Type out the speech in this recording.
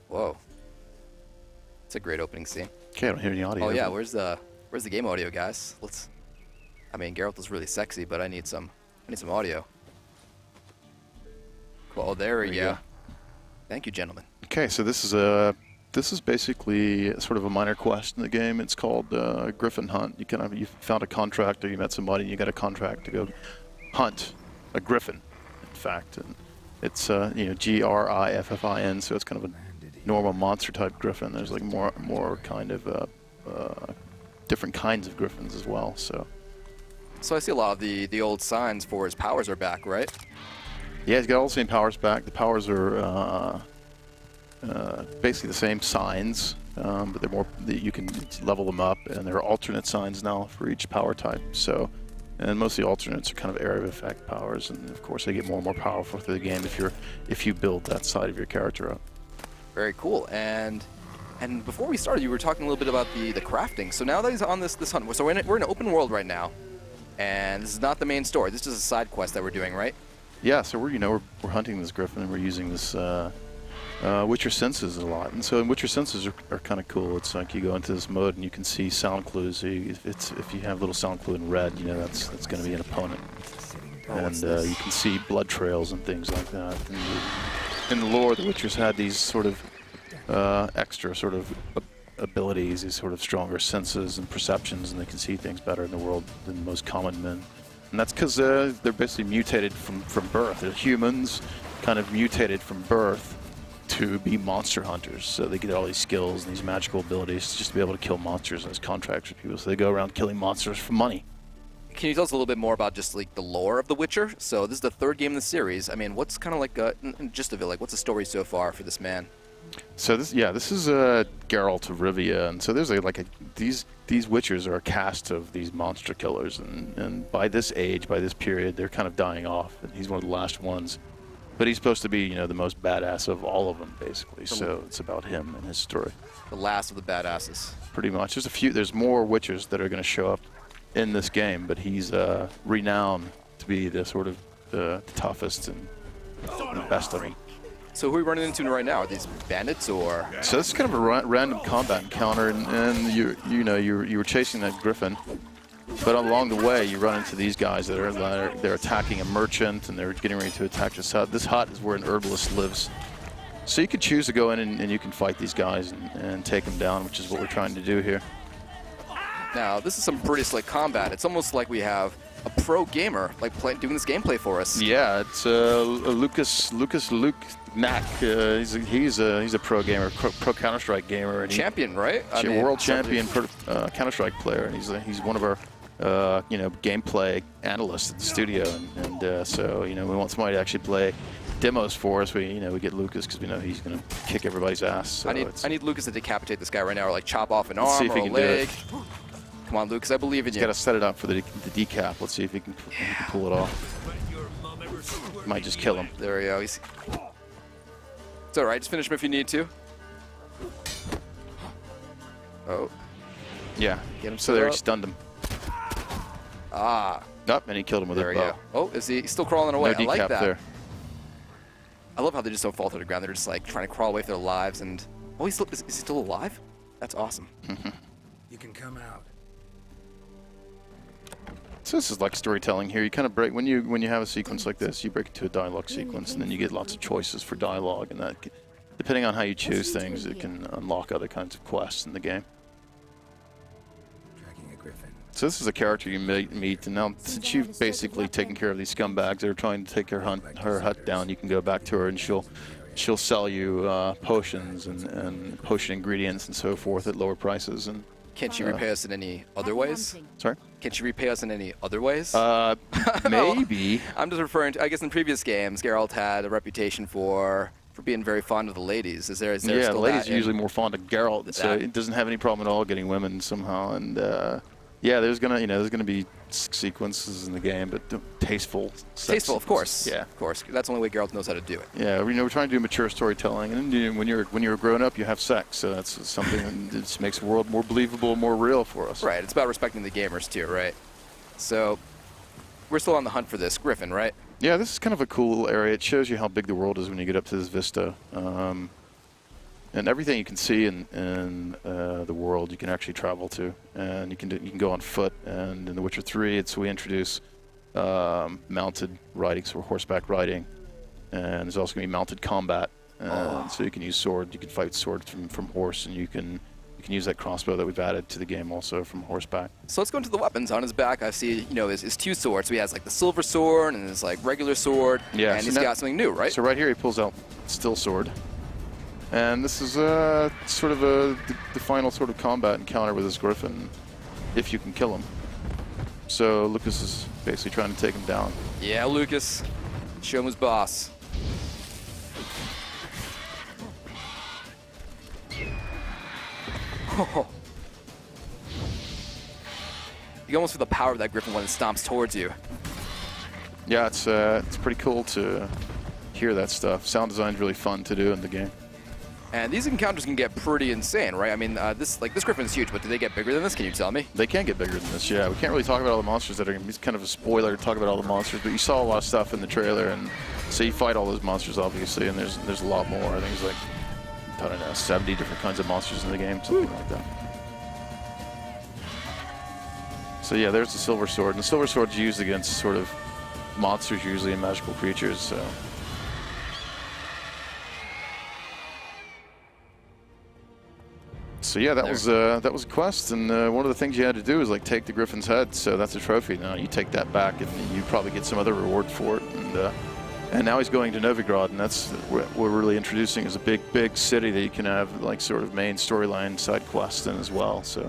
Whoa. It's a great opening scene. Okay, I don't hear any audio. Oh yeah, where's the game audio, guys? I mean, Geralt is really sexy, but I need some audio. Cool. Oh, there we go. Thank you, gentlemen. Okay, so this is basically sort of a minor quest in the game. It's called Griffin Hunt. You found a contract, or you met somebody, and you got a contract to go hunt a griffin. In fact, and it's Griffin, so it's kind of a normal monster type griffin. There's like more kind of different kinds of griffins as well. So I see a lot of the old signs for his powers are back, right? yeah, he's got all the same powers back. The powers are basically the same signs, but they're more. You can level them up, and there are alternate signs now for each power type. So, and most of the alternates are kind of area of effect powers, and of course they get more and more powerful through the game if you build that side of your character up. Very cool. And before we started, you were talking a little bit about the crafting. So now that he's on this hunt, so we're in an open world right now, and this is not the main story. This is a side quest that we're doing, right? Yeah. So we're hunting this griffin, and we're using this Witcher senses a lot. And so Witcher senses are kind of cool. It's like you go into this mode and you can see sound clues. So if you have a little sound clue in red, you know that's going to be an opponent. And you can see blood trails and things like that. And in the lore, the Witchers had these sort of extra sort of abilities, these sort of stronger senses and perceptions, and they can see things better in the world than most common men. And that's because they're basically mutated from birth. They're humans, kind of mutated from birth to be monster hunters. So they get all these skills and these magical abilities just to be able to kill monsters as contracts for people. So they go around killing monsters for money. Can you tell us a little bit more about just like the lore of The Witcher? So this is the third game in the series. I mean, what's kind of like gist of it? Like, what's the story so far for this man? So this is Geralt of Rivia, and so there's these Witchers are a cast of these monster killers, and by this age, by this period, they're kind of dying off, and he's one of the last ones. But he's supposed to be, the most badass of all of them, basically. So it's about him and his story. The last of the badasses. Pretty much. There's more Witchers that are going to show up in this game, but he's renowned to be the sort of the toughest and the best of them. So who are we running into right now? Are these bandits or? So this is kind of a random combat encounter, and you were chasing that griffin, but along the way you run into these guys that they're attacking a merchant, and they're getting ready to attack this hut. This hut is where an herbalist lives. So you can choose to go in and you can fight these guys and take them down, which is what we're trying to do here. Now, this is some pretty slick combat. It's almost like we have a pro gamer doing this gameplay for us. Yeah, it's Luke Knack. He's a pro gamer, pro Counter-Strike gamer, and champion, right? World champion Counter-Strike player, and he's one of our gameplay analysts at the studio, and so we want somebody to actually play demos for us. We get Lucas because we know he's going to kick everybody's ass. So I need Lucas to decapitate this guy right now, or like chop off an arm or a leg. Come on, Lucas, I believe in you. He's got to set it up for the decap. Let's see if he can pull it off. Might just kill him. There we go. It's all right. Just finish him if you need to. Oh. Yeah. Get him. So there, he stunned him. Ah. Nope, and he killed him with a bow. There we go. Oh, he's still crawling away? No decap I like that. there. I love how they just don't fall to the ground. They're just like trying to crawl away for their lives. And oh, is he still alive? That's awesome. You can come out. So this is like storytelling here. You kind of break when you have a sequence like this, you break it to a dialogue sequence, and then you get lots of choices for dialogue, and that, depending on how you choose things, it can unlock other kinds of quests in the game. Tracking a griffin. So this is a character you meet, and now since you've basically taken care of these scumbags that are trying to take her hut down, you can go back to her, and she'll sell you potions and potion ingredients and so forth at lower prices. And can't she repay us in any other ways? Sorry? Can't she repay us in any other ways? Maybe. I'm just referring to, I guess in previous games, Geralt had a reputation for being very fond of the ladies. Is there yeah, still ladies that are usually more fond of Geralt, so it doesn't have any problem at all getting women somehow. And yeah, there's gonna be sequences in the game, but tasteful. Tasteful, of course. Yeah, of course. That's the only way Geralt knows how to do it. Yeah, we're trying to do mature storytelling, and when you're grown up, you have sex, so that's something that just makes the world more believable, more real for us. Right. It's about respecting the gamers too, right? So we're still on the hunt for this griffin, right? Yeah, this is kind of a cool area. It shows you how big the world is when you get up to this vista. And everything you can see in the world, you can actually travel to, and you can go on foot. And in The Witcher 3, we introduce mounted riding, so horseback riding, and there's also going to be mounted combat. So you can use sword, you can fight swords from horse, and you can use that crossbow that we've added to the game also from horseback. So let's go into the weapons. On his back, I see, his two swords. So he has like the silver sword and his like regular sword. Yeah, and so he's got something new, right? So right here he pulls out still sword. And this is sort of the final sort of combat encounter with this griffin, if you can kill him. So Lucas is basically trying to take him down. Yeah, Lucas. Show him who's boss. Oh. You can almost feel the power of that griffin when it stomps towards you. Yeah, it's pretty cool to hear that stuff. Sound design's really fun to do in the game. And these encounters can get pretty insane, right? I mean, this griffin's huge, but do they get bigger than this? Can you tell me? They can get bigger than this, yeah. We can't really talk about all the monsters that are. It's kind of a spoiler to talk about all the monsters, but you saw a lot of stuff in the trailer, and so you fight all those monsters, obviously, and there's a lot more. I think there's like, I don't know, 70 different kinds of monsters in the game, something like that. So yeah, there's the silver sword, and the silver sword's used against sort of monsters usually and magical creatures. So yeah, that was a quest, and one of the things you had to do is like take the griffin's head. So that's a trophy. Now you take that back, and you probably get some other reward for it. And now he's going to Novigrad, and that's what we're really introducing is a big city that you can have like sort of main storyline side quest in as well. So.